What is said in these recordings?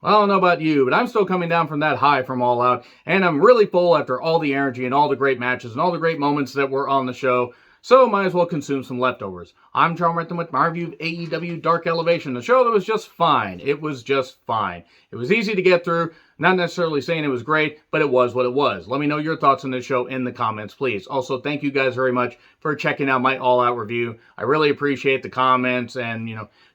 Well, I don't know about you, but I'm still coming down from that high from All Out, and I'm really full after all the energy and all the great matches and all the great moments that were on the show, so might as well consume some leftovers. I'm John Renton with my review of AEW Dark Elevation, the show that was just fine. It was just fine. It was easy to get through, not necessarily saying it was great, but it was what it was. Let me know your thoughts on this show in the comments, please. Also, thank you guys very much for checking out my All Out review. I really appreciate the comments and,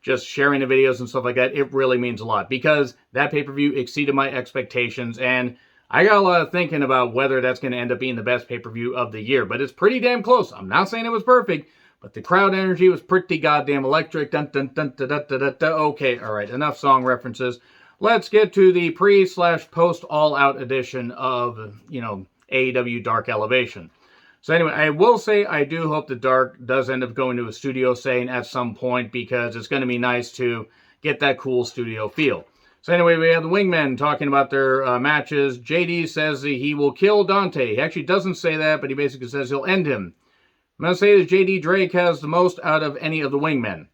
just sharing the videos and stuff like that. It really means a lot because that pay-per-view exceeded my expectations, and I got a lot of thinking about whether that's going to end up being the best pay-per-view of the year, but it's pretty damn close. I'm not saying it was perfect, but the crowd energy was pretty goddamn electric. Dun, dun, dun, dun, dun, dun, dun, dun. Okay, all right, enough song references. Let's get to the pre/post all-out edition of, AEW Dark Elevation. So anyway, I will say I do hope that Dark does end up going to a studio setting at some point because it's going to be nice to get that cool studio feel. So anyway, we have the Wingmen talking about their matches. JD says that he will kill Dante. He actually doesn't say that, but he basically says he'll end him. I'm going to say that JD Drake has the most out of any of the Wingmen.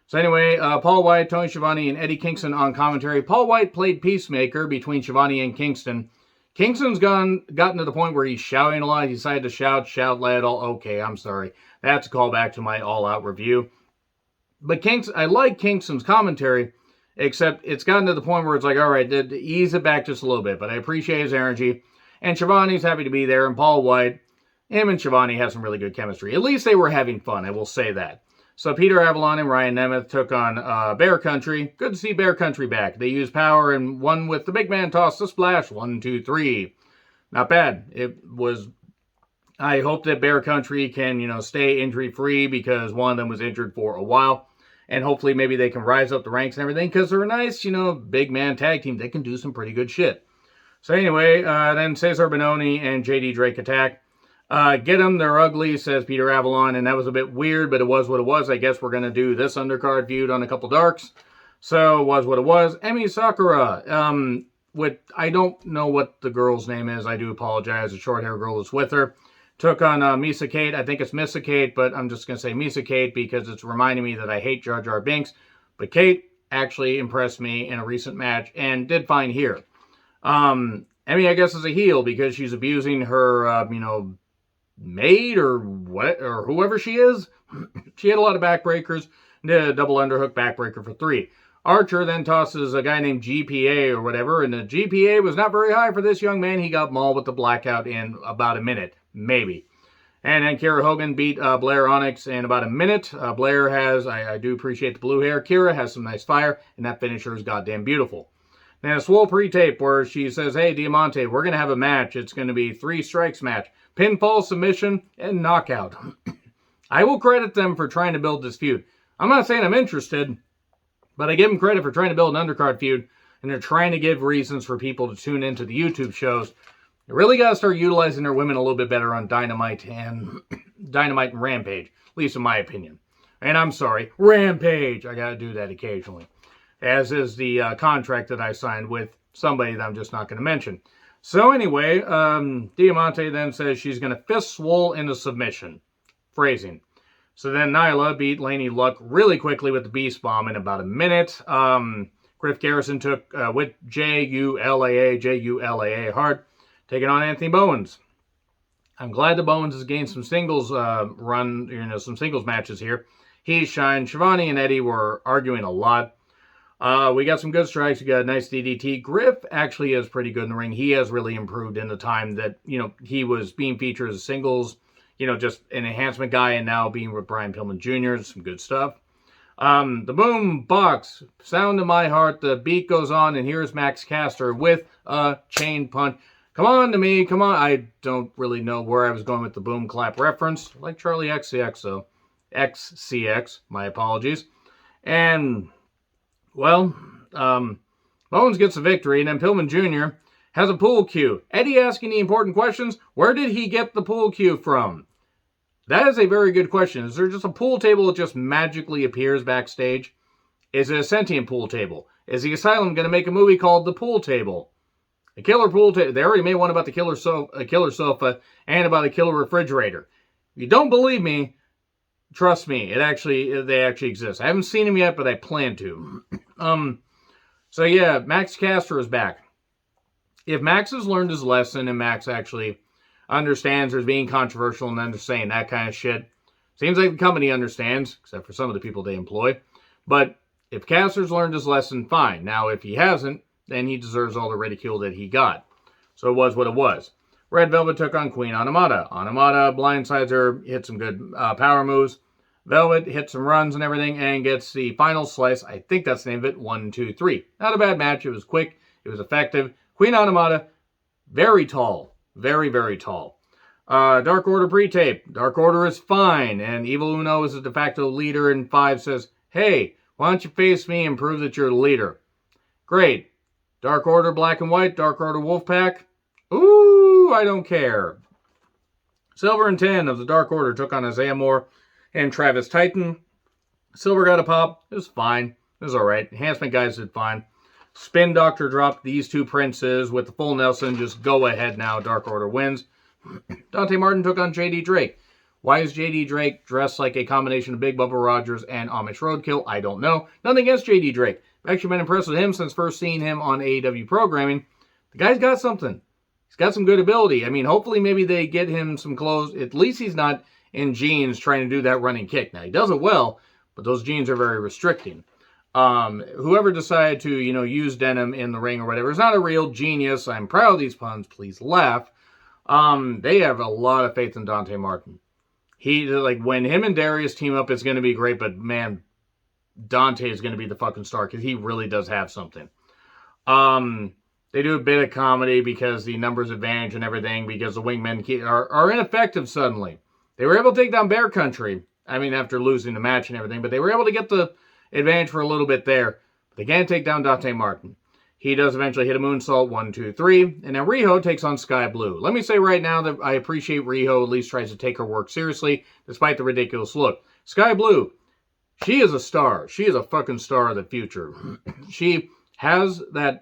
So anyway, Paul White, Tony Schiavone, and Eddie Kingston on commentary. Paul White played peacemaker between Schiavone and Kingston. Kingston's gotten to the point where he's shouting a lot. He decided to shout loud. Okay, I'm sorry. That's a callback to my all-out review. But I like Kingston's commentary, except it's gotten to the point where it's like, all right, ease it back just a little bit. But I appreciate his energy. And Schiavone's happy to be there. And Paul White, him and Schiavone have some really good chemistry. At least they were having fun, I will say that. So Peter Avalon and Ryan Nemeth took on Bear Country. Good to see Bear Country back. They used power and won with the big man toss the splash. 1, 2, 3. Not bad. I hope that Bear Country can, stay injury-free because one of them was injured for a while. And hopefully maybe they can rise up the ranks and everything because they're a nice, big man tag team. They can do some pretty good shit. So anyway, then Cesar Bononi and JD Drake attack. Get them, they're ugly, says Peter Avalon, and that was a bit weird, but it was what it was. I guess we're going to do this undercard feud on a couple darks. So it was what it was. Emi Sakura, I don't know what the girl's name is. I do apologize. The short-haired girl is with her. Took on Misa Kate. I think it's Misa Kate, but I'm just going to say Misa Kate because it's reminding me that I hate Jar Jar Binks. But Kate actually impressed me in a recent match and did fine here. Emi, I guess, is a heel because she's abusing her, maid or whoever she is. She had a lot of backbreakers. Did a double underhook backbreaker for 3. Archer then tosses a guy named GPA or whatever, and the GPA was not very high for this young man. He got mauled with the blackout in about a minute, maybe. And then Kira Hogan beat Blair Onyx in about a minute. Blair has, I do appreciate the blue hair. Kira has some nice fire, and that finisher is goddamn beautiful. Then a swole pre-tape where she says, hey, Diamante, we're going to have a match. It's going to be 3 strikes match. Pinfall, submission, and knockout. I will credit them for trying to build this feud. I'm not saying I'm interested, but I give them credit for trying to build an undercard feud, and they're trying to give reasons for people to tune into the YouTube shows. They really got to start utilizing their women a little bit better on Dynamite and Rampage, at least in my opinion. And I'm sorry, Rampage. I got to do that occasionally, as is the contract that I signed with somebody that I'm just not going to mention. So anyway, Diamante then says she's going to fist Swole into submission. Phrasing. So then Nyla beat Laney Luck really quickly with the Beast Bomb in about a minute. Griff Garrison took with J-U-L-A-A hard, taking on Anthony Bowens. I'm glad the Bowens has gained some singles some singles matches here. He shined. Schiavone and Eddie were arguing a lot. We got some good strikes. We got a nice DDT. Griff actually is pretty good in the ring. He has really improved in the time that, he was being featured as a singles, just an enhancement guy, and now being with Brian Pillman Jr. Some good stuff. The boom box, sound of my heart. The beat goes on, and here's Max Caster with a chain punch. Come on to me, come on. I don't really know where I was going with the boom clap reference, like Charlie XCX, so XCX, my apologies. And well, Bowens gets a victory, and then Pillman Jr. has a pool cue. Eddie asking the important questions. Where did he get the pool cue from? That is a very good question. Is there just a pool table that just magically appears backstage? Is it a sentient pool table? Is the Asylum going to make a movie called The Pool Table? A killer pool table. They already made one about the killer sofa and about a killer refrigerator. If you don't believe me, trust me, they actually exist. I haven't seen them yet, but I plan to. So yeah, Max Caster is back. If Max has learned his lesson and Max actually understands there's being controversial and understanding that kind of shit, seems like the company understands, except for some of the people they employ. But if Caster's learned his lesson, fine. Now, if he hasn't, then he deserves all the ridicule that he got. So it was what it was. Red Velvet took on Queen Anamata. Anamata blindsides her, hit some good power moves. Velvet hit some runs and everything and gets the final slice. I think that's the name of it. 1, 2, 3. Not a bad match. It was quick. It was effective. Queen Anamata, very tall. Very, very tall. Dark Order pre-tape. Dark Order is fine. And Evil Uno is the de facto leader. And 5 says, hey, why don't you face me and prove that you're the leader? Great. Dark Order Black and White. Dark Order Wolfpack. Ooh, I don't care. Silver and 10 of the Dark Order took on Isaiah Moore and Travis Titan. Silver got a pop. It was fine. It was alright. Enhancement guys did fine. Spin Doctor dropped these two princes with the full Nelson. Just go ahead now. Dark Order wins. Dante Martin took on JD Drake. Why is JD Drake dressed like a combination of Big Bubba Rogers and Amish Roadkill? I don't know. Nothing against JD Drake. I've actually been impressed with him since first seeing him on AEW programming. The guy's got something. He's got some good ability. I mean, hopefully maybe they get him some clothes. At least he's not in jeans trying to do that running kick. Now, he does it well, but those jeans are very restricting. Whoever decided to, use denim in the ring or whatever is not a real genius. I'm proud of these puns. Please laugh. They have a lot of faith in Dante Martin. When him and Darius team up, it's going to be great, but man, Dante is going to be the fucking star because he really does have something. They do a bit of comedy because the numbers advantage and everything because the wingmen are ineffective suddenly. They were able to take down Bear Country, after losing the match and everything, but they were able to get the advantage for a little bit there. But they can't take down Dante Martin. He does eventually hit a moonsault, 1, 2, 3, and now Riho takes on Sky Blue. Let me say right now that I appreciate Riho at least tries to take her work seriously, despite the ridiculous look. Sky Blue, she is a star. She is a fucking star of the future. She has that,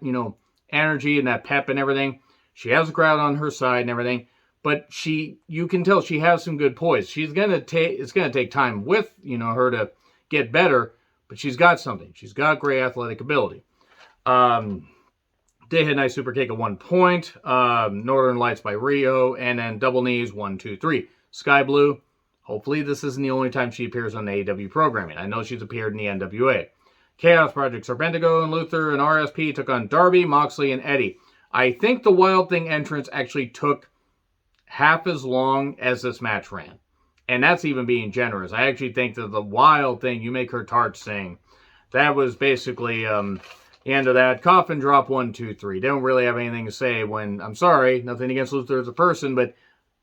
energy and that pep and everything. She has the crowd on her side and everything, but you can tell she has some good poise. It's gonna take time with, her to get better, but she's got something. She's got great athletic ability. Day hit nice super kick at 1 point. Northern Lights by Rio, and then double knees, 1, 2, 3. Sky Blue. Hopefully this isn't the only time she appears on the AEW programming. I know she's appeared in the NWA. Chaos Project, Serpentico and Luther and RSP took on Darby, Moxley, and Eddie. I think the Wild Thing entrance actually took half as long as this match ran. And that's even being generous. I actually think that the Wild Thing, you make her tart sing. That was basically the end of that. Coffin drop, 1, 2, 3. They don't really have anything to say when, I'm sorry, nothing against Luther as a person, but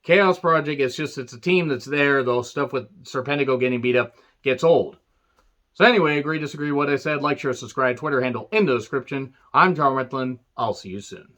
Chaos Project, it's a team that's there. Though stuff with Serpentico getting beat up gets old. So anyway, agree, disagree with what I said. Like, share, subscribe, Twitter handle in the description. I'm John Retland. I'll see you soon.